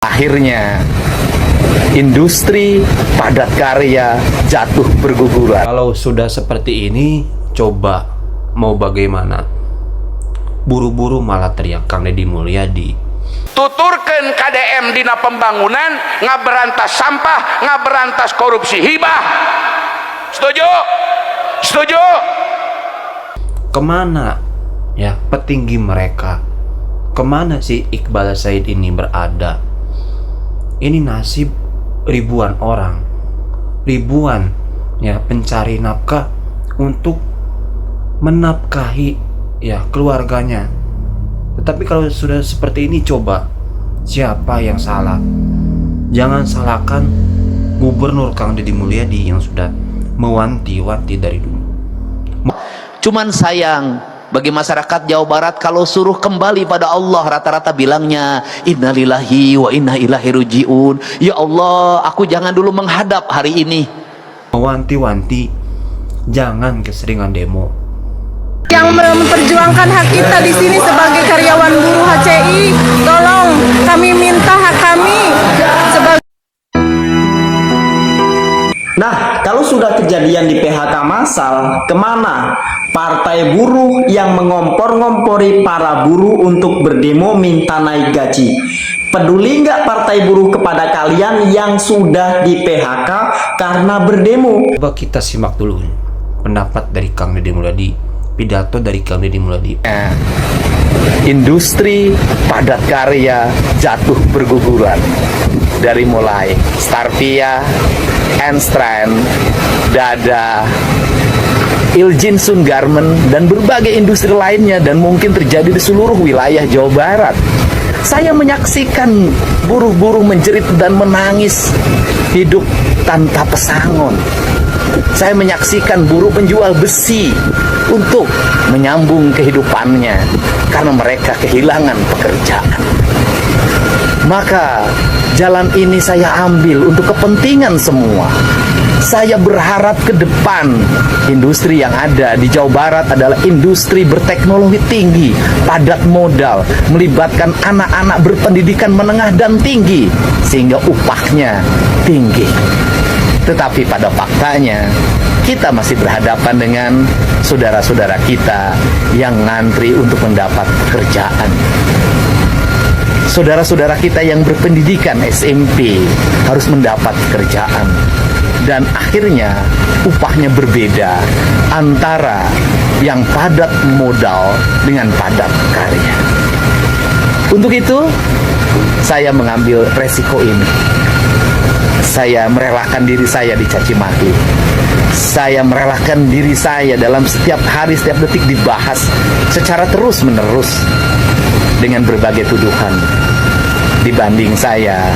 Akhirnya industri padat karya jatuh berguguran. Kalau sudah seperti ini, coba mau bagaimana? Buru-buru malah teriak Kang Deddy Mulyadi. Tuturkan KDM dina pembangunan, ngaberantas sampah, ngaberantas korupsi hibah. Setuju? Setuju? Kemana ya petinggi mereka? Kemana si Iqbal Said ini berada? Ini nasib ribuan orang, ribuan ya pencari nafkah untuk menafkahi ya keluarganya. Tetapi kalau sudah seperti ini, coba siapa yang salah? Jangan salahkan Gubernur Kang Deddy Mulyadi yang sudah mewanti-wanti dari dulu. Cuman sayang bagi masyarakat Jawa Barat, kalau suruh kembali pada Allah, rata-rata bilangnya innalillahi wa inna ilaihi rajiun. Ya Allah, aku jangan dulu menghadap hari ini. Mewanti-wanti, jangan keseringan demo. Yang memperjuangkan hak kita di sini sebagai karyawan buruh HCI, tolong kami minta hak kami sebagai. Nah, kalau sudah kejadian di PHK massal, kemana partai buruh yang mengompor-ngompori para buruh untuk berdemo minta naik gaji? Peduli nggak partai buruh kepada kalian yang sudah di PHK karena berdemo? Coba kita simak dulu pendapat dari Kang Deddy Mulyadi, pidato dari Kang Deddy Mulyadi. Industri padat karya jatuh berguguran. Dari mulai Starvia, Enstrand, Dada, Iljinsun Garment, dan berbagai industri lainnya, dan mungkin terjadi di seluruh wilayah Jawa Barat. Saya menyaksikan buruh-buruh menjerit dan menangis hidup tanpa pesangon. Saya menyaksikan buruh penjual besi untuk menyambung kehidupannya karena mereka kehilangan pekerjaan. Maka jalan ini saya ambil untuk kepentingan semua. Saya berharap ke depan industri yang ada di Jawa Barat adalah industri berteknologi tinggi, padat modal, melibatkan anak-anak berpendidikan menengah dan tinggi, sehingga upahnya tinggi. Tetapi pada faktanya, kita masih berhadapan dengan saudara-saudara kita yang ngantri untuk mendapat pekerjaan. Saudara-saudara kita yang berpendidikan SMP harus mendapat pekerjaan. Dan akhirnya upahnya berbeda antara yang padat modal dengan padat karya. Untuk itu, saya mengambil resiko ini. Saya merelakan diri saya dicaci maki. Saya merelakan diri saya dalam setiap hari, setiap detik dibahas secara terus-menerus dengan berbagai tuduhan. Dibanding saya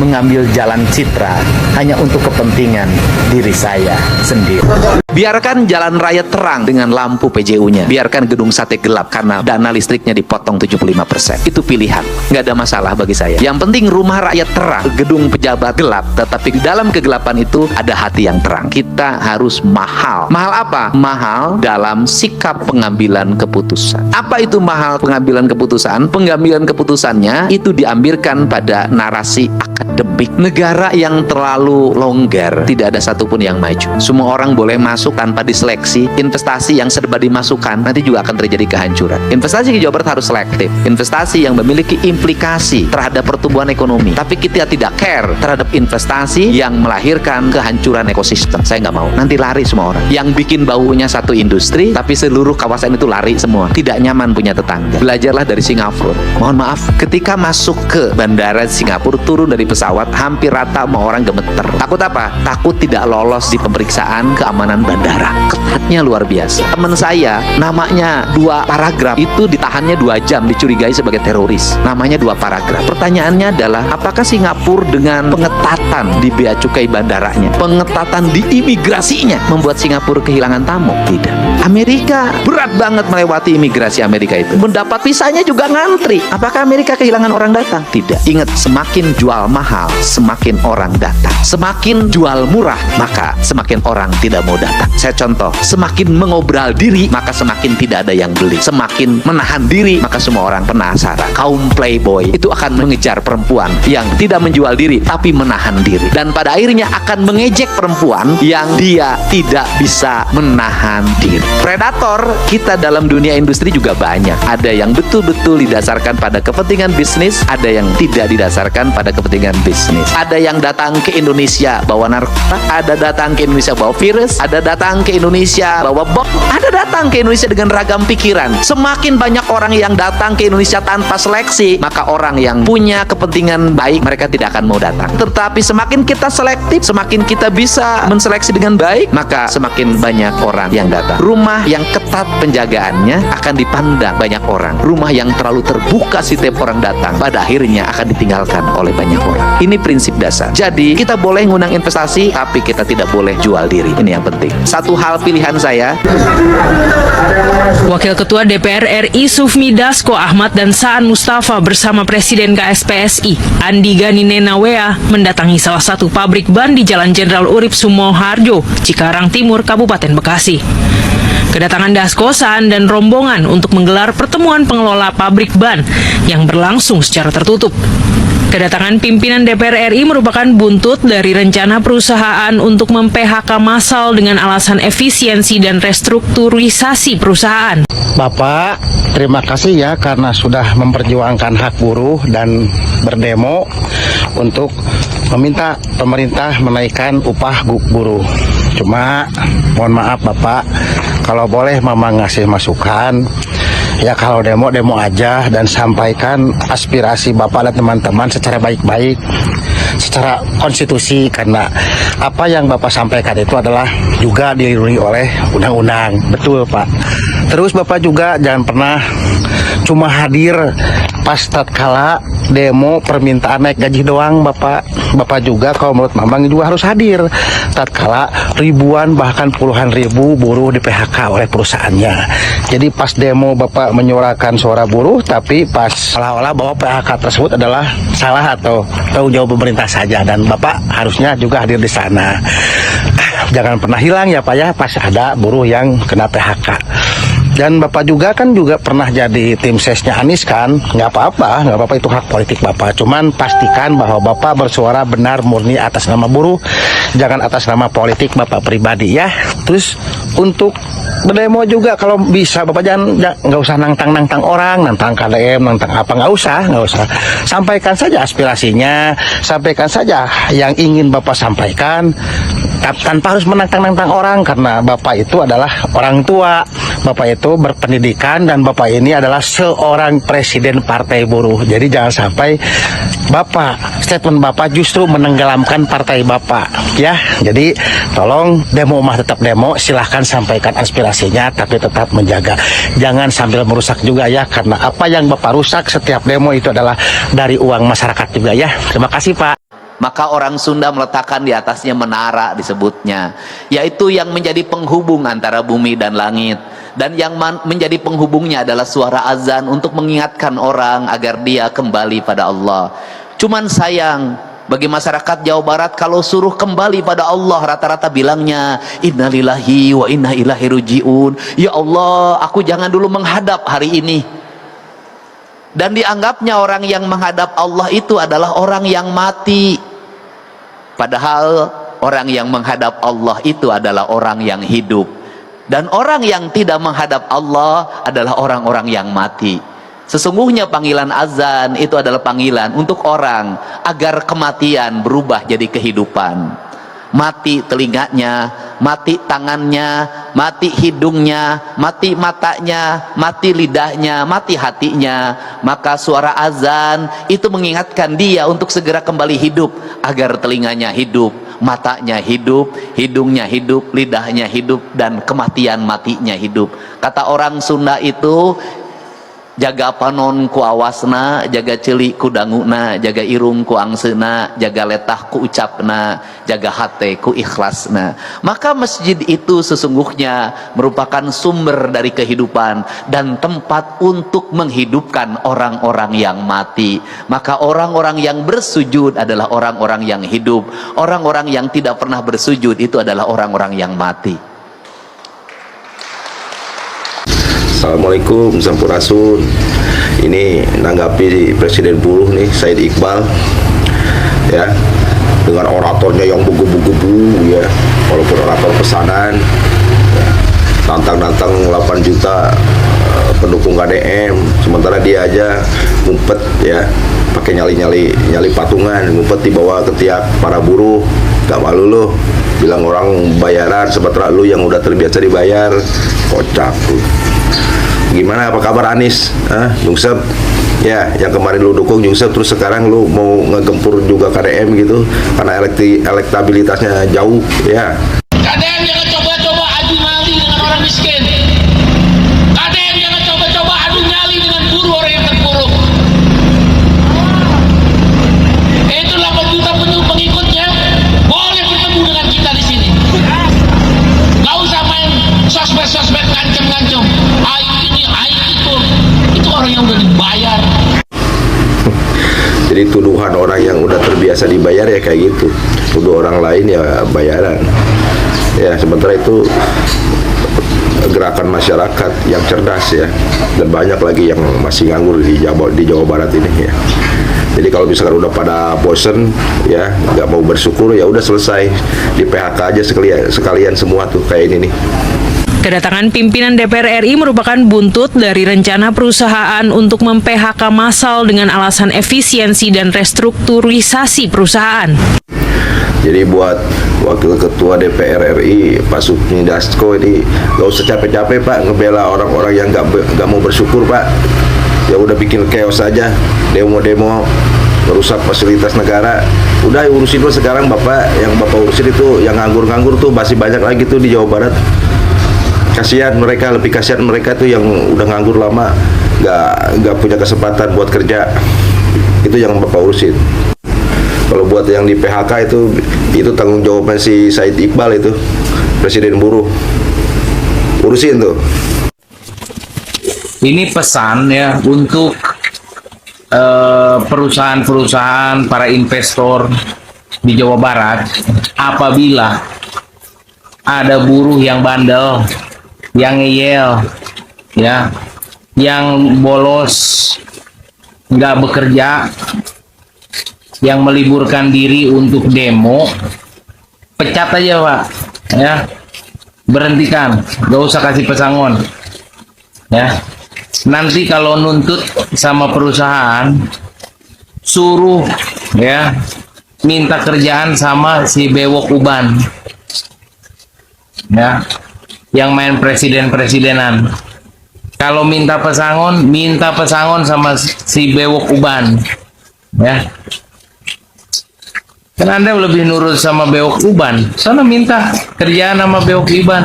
mengambil jalan citra hanya untuk kepentingan diri saya sendiri. Biarkan jalan raya terang dengan lampu PJU-nya. Biarkan gedung sate gelap karena dana listriknya dipotong 75%. Itu pilihan. Nggak ada masalah bagi saya. Yang penting rumah rakyat terang, gedung pejabat gelap. Tetapi di dalam kegelapan itu ada hati yang terang. Kita harus mahal. Mahal apa? Mahal dalam sikap pengambilan keputusan. Apa itu mahal pengambilan keputusan? Pengambilan keputusannya itu diambilkan pada narasi akademik. Negara yang terlalu longgar, tidak ada satupun yang maju. Semua orang boleh masuk tanpa diseleksi. Investasi yang serba dimasukkan, nanti juga akan terjadi kehancuran. Investasi di Jawa Barat harus selektif. Investasi yang memiliki implikasi terhadap pertumbuhan ekonomi. Tapi kita tidak care terhadap investasi yang melahirkan kehancuran ekosistem. Saya nggak mau. Nanti lari semua orang. Yang bikin baunya satu industri, tapi seluruh kawasan itu lari semua. Tidak nyaman punya tetangga. Belajarlah dari Singapura. Mohon maaf, ketika masuk ke bandara Singapura, turun dari pesawat, hampir rata sama orang gemeter. Takut apa? Takut tidak lolos di pemeriksaan keamanan bandara. Ketatnya luar biasa. Teman saya, namanya 2 paragraf, itu ditahannya 2 jam, dicurigai sebagai teroris. Namanya 2 paragraf. Pertanyaannya adalah, apakah Singapura dengan pengetatan di bea cukai bandaranya, pengetatan di imigrasinya, membuat Singapura kehilangan tamu? Tidak. Amerika berat banget melewati imigrasi Amerika itu. Mendapat visanya juga ngantri. Apakah Amerika kehilangan orang datang? Tidak. Ingat, semakin jual mahal, semakin orang datang. Semakin jual murah, maka semakin orang tidak mau datang. datang. Saya contoh, semakin mengobral diri, maka semakin tidak ada yang beli. Semakin menahan diri, maka semua orang penasaran. Kaum playboy itu akan mengejar perempuan yang tidak menjual diri, tapi menahan diri. Dan pada akhirnya akan mengejek perempuan yang dia tidak bisa menahan diri. Predator kita dalam dunia industri juga banyak. Ada yang betul-betul didasarkan pada kepentingan bisnis, ada yang tidak didasarkan pada kepentingan bisnis. Ada yang datang ke Indonesia bawa narkoba, ada datang ke Indonesia bawa virus, ada datang ke Indonesia bawa bom, ada datang ke Indonesia dengan ragam pikiran. Semakin banyak orang yang datang ke Indonesia tanpa seleksi, maka orang yang punya kepentingan baik mereka tidak akan mau datang. Tetapi semakin kita selektif, semakin kita bisa menseleksi dengan baik, maka semakin banyak orang yang datang. Rumah yang ketat penjagaannya akan dipandang banyak orang. Rumah yang terlalu terbuka setiap orang datang, pada akhirnya akan ditinggalkan oleh banyak orang. Ini prinsip dasar. Jadi kita boleh ngundang investasi, tapi kita tidak boleh jual diri. Ini yang penting. Satu hal pilihan saya. Wakil Ketua DPR RI Sufmi Dasko Ahmad dan Saan Mustafa bersama Presiden KSPSI Andi Gani Nenawea mendatangi salah satu pabrik ban di Jalan Jenderal Urip Sumoharjo, Cikarang Timur, Kabupaten Bekasi. Kedatangan Dasko, Saan, dan rombongan untuk menggelar pertemuan pengelola pabrik ban yang berlangsung secara tertutup. Kedatangan pimpinan DPR RI merupakan buntut dari rencana perusahaan untuk mem-PHK massal dengan alasan efisiensi dan restrukturisasi perusahaan. Bapak, terima kasih ya karena sudah memperjuangkan hak buruh dan berdemo untuk meminta pemerintah menaikkan upah buruh. Cuma mohon maaf Bapak, kalau boleh Mama ngasih masukan, ya kalau demo aja dan sampaikan aspirasi Bapak dan teman-teman secara baik-baik, secara konstitusi, karena apa yang Bapak sampaikan itu adalah juga dilindungi oleh undang-undang. Betul Pak. Terus Bapak juga jangan pernah cuma hadir pas tatkala demo permintaan naik gaji doang Bapak. Bapak juga kalau menurut Mamang juga harus hadir tatkala ribuan bahkan puluhan ribu buruh di PHK oleh perusahaannya. Jadi pas demo Bapak menyuarakan suara buruh, tapi pas seolah-olah bahwa PHK tersebut adalah salah atau tanggung jawab pemerintah saja, dan Bapak harusnya juga hadir di sana. Jangan pernah hilang ya Pak ya pas ada buruh yang kena PHK. Dan Bapak juga pernah jadi tim sesnya Anies kan, nggak apa-apa itu hak politik Bapak. Cuman pastikan bahwa Bapak bersuara benar murni atas nama buruh, jangan atas nama politik Bapak pribadi ya. Terus untuk berdemo juga kalau bisa Bapak nggak usah nantang orang, nantang KDM, nantang apa, nggak usah. Sampaikan saja aspirasinya, sampaikan saja yang ingin Bapak sampaikan tanpa harus menantang orang, karena Bapak itu adalah orang tua, Bapak itu berpendidikan, dan Bapak ini adalah seorang presiden partai buruh. Jadi jangan sampai statement Bapak justru menenggelamkan partai Bapak ya. Jadi tolong demo mah tetap demo, silahkan sampaikan aspirasinya, tapi tetap menjaga, jangan sambil merusak juga ya, karena apa yang Bapak rusak setiap demo itu adalah dari uang masyarakat juga ya. Terima kasih Pak. Maka orang Sunda meletakkan di atasnya menara disebutnya, yaitu yang menjadi penghubung antara bumi dan langit. Dan yang menjadi penghubungnya adalah suara azan untuk mengingatkan orang agar dia kembali pada Allah. Cuman sayang, bagi masyarakat Jawa Barat kalau suruh kembali pada Allah rata-rata bilangnya innalillahi wa inna ilaihi rajiun. Ya Allah, aku jangan dulu menghadap hari ini. Dan dianggapnya orang yang menghadap Allah itu adalah orang yang mati. Padahal orang yang menghadap Allah itu adalah orang yang hidup. Dan orang yang tidak menghadap Allah adalah orang-orang yang mati. Sesungguhnya panggilan azan itu adalah panggilan untuk orang agar kematian berubah jadi kehidupan. Mati telinganya, mati tangannya, mati hidungnya, mati matanya, mati lidahnya, mati hatinya. Maka suara azan itu mengingatkan dia untuk segera kembali hidup, agar telinganya hidup, matanya hidup, hidungnya hidup, lidahnya hidup, dan kematian matinya hidup. Kata orang Sunda itu, jaga panon ku awasna, jaga celi ku danguna, jaga irung ku angsena, jaga letah ku ucapna, jaga hate ku ikhlasna. Maka masjid itu sesungguhnya merupakan sumber dari kehidupan dan tempat untuk menghidupkan orang-orang yang mati. Maka orang-orang yang bersujud adalah orang-orang yang hidup. Orang-orang yang tidak pernah bersujud itu adalah orang-orang yang mati. Assalamualaikum, Sampurasun. Ini nanggapi Presiden buruh nih, Said Iqbal, ya, dengan oratornya yang begubu-gubu, ya, walaupun orator pesanan, ya, nantang-nantang 8 juta pendukung KDM, sementara dia aja ngumpet, ya, pakai nyali patungan, ngumpet di bawah ketiak para buruh. Gak malu lo bilang orang bayaran sementara lu yang udah terbiasa dibayar. Kocak tuh. Gimana, apa kabar Anies? Nyungsep, ya, yang kemarin lu dukung Nyungsep, terus sekarang lu mau ngegempur juga KDM gitu karena elektabilitasnya jauh, ya. KDM jangan coba-coba adu nyali dengan orang miskin. KDM jangan coba-coba adu nyali dengan buruh orang yang terpuruk. Itu 8 juta pengikutnya boleh bertemu dengan kita di sini. Gak usah main sosmed ngancem-ngancem. Itu orang yang udah dibayar. Jadi tuduhan orang yang udah terbiasa dibayar ya kayak gitu. Tuduh orang lain ya bayaran. Ya, sementara itu gerakan masyarakat yang cerdas, ya, dan banyak lagi yang masih nganggur di Jawa Barat ini, ya. Jadi kalau misalkan udah pada bosen, ya, nggak mau bersyukur, ya udah selesai di PHK aja sekalian semua tuh kayak ini nih. Kedatangan pimpinan DPR RI merupakan buntut dari rencana perusahaan untuk mem-PHK massal dengan alasan efisiensi dan restrukturisasi perusahaan. Jadi buat Wakil Ketua DPR RI Pak Sufmi Dasko ini gak usah capek-capek Pak ngebela orang-orang yang gak mau bersyukur Pak. Ya udah bikin chaos aja, demo-demo merusak fasilitas negara. Udah urusin lo sekarang Bapak, yang Bapak urusin itu yang nganggur-nganggur tuh masih banyak lagi tuh di Jawa Barat. Kasihan mereka, lebih kasihan mereka tuh yang udah nganggur lama, nggak punya kesempatan buat kerja. Itu yang Bapak urusin. Kalau buat yang di PHK itu tanggung jawabnya si Said Iqbal, itu Presiden buruh. Urusin tuh. Ini pesan, ya, untuk perusahaan-perusahaan, para investor di Jawa Barat. Apabila ada buruh yang bandel, yang ngeyel, ya, yang bolos, nggak bekerja, yang meliburkan diri untuk demo, pecat aja Pak, ya, berhentikan, gak usah kasih pesangon, ya. Nanti kalau nuntut sama perusahaan, suruh, ya, minta kerjaan sama si bewok uban, ya, yang main presiden-presidenan. Kalau minta pesangon sama si bewok uban, ya. Kan Anda lebih nurut sama bewok uban. Sono minta kerjaan sama bewok uban.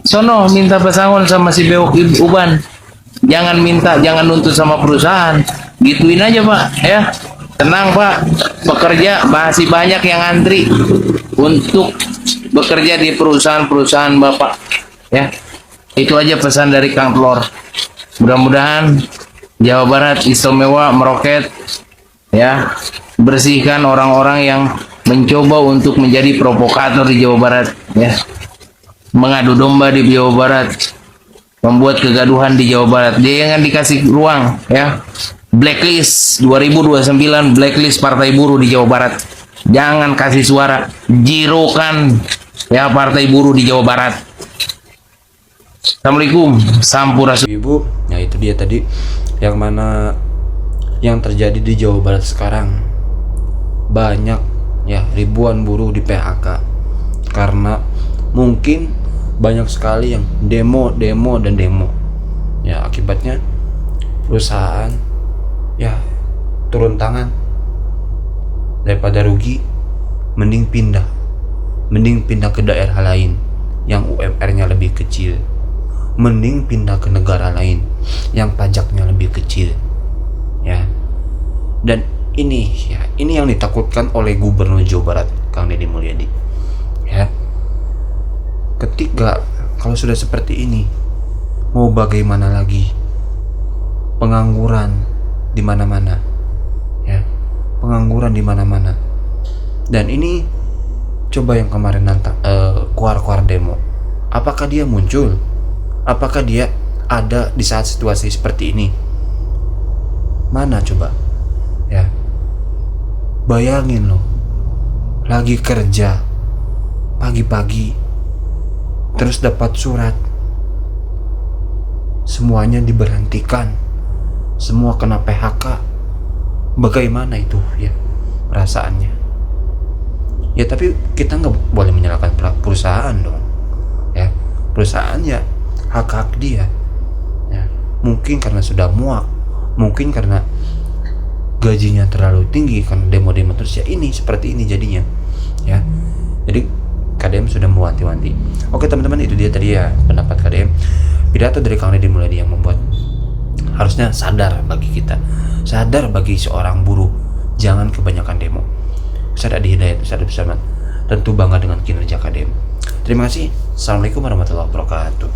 Sono minta pesangon sama si bewok uban. Jangan nuntut sama perusahaan. Gituin aja Pak, ya. Tenang Pak, pekerja masih banyak yang antri untuk bekerja di perusahaan-perusahaan Bapak, ya. Itu aja pesan dari Kang Telor. Mudah-mudahan Jawa Barat istimewa meroket, ya. Bersihkan orang-orang yang mencoba untuk menjadi provokator di Jawa Barat, ya. Mengadu domba di Jawa Barat, membuat kegaduhan di Jawa Barat. Dia jangan dikasih ruang, ya. Blacklist 2029, blacklist Partai Buruh di Jawa Barat. Jangan kasih suara, jirokan, ya, Partai Buruh di Jawa Barat. Assalamualaikum, sampurasun. Ibu, ya itu dia tadi yang mana yang terjadi di Jawa Barat sekarang. Banyak, ya, ribuan buruh di PHK karena mungkin banyak sekali yang demo. Ya, akibatnya perusahaan, ya, turun tangan. Daripada rugi, mending pindah ke daerah lain yang UMR-nya lebih kecil. Mending pindah ke negara lain yang pajaknya lebih kecil, ya. Dan ini yang ditakutkan oleh Gubernur Jawa Barat, Kang Deddy Mulyadi, ya. Ketika kalau sudah seperti ini, mau bagaimana lagi? Pengangguran di mana-mana, ya. Pengangguran di mana-mana. Dan ini coba yang kemarin keluar demo. Apakah dia muncul? Apakah dia ada di saat situasi seperti ini? Mana coba? Ya. Bayangin loh, lagi kerja pagi-pagi terus dapat surat, semuanya diberhentikan, semua kena PHK. Bagaimana itu ya perasaannya? Ya tapi kita nggak boleh menyalahkan perusahaan dong. Ya, perusahaan ya hak-hak dia. Ya, mungkin karena sudah muak, mungkin karena gajinya terlalu tinggi karena demo-demo terus, ya ini seperti ini jadinya. Ya, jadi KDM sudah mewanti-wanti. Oke teman-teman, itu dia tadi ya pendapat KDM. Pidato dari Kang Deddy Mulyadi yang membuat harusnya sadar bagi kita, sadar bagi seorang buruh, jangan kebanyakan demo. Ustaz Adi Hidayat, Ustaz Abdul Samad, tentu bangga dengan kinerja KDM. Terima kasih. Assalamualaikum warahmatullahi wabarakatuh.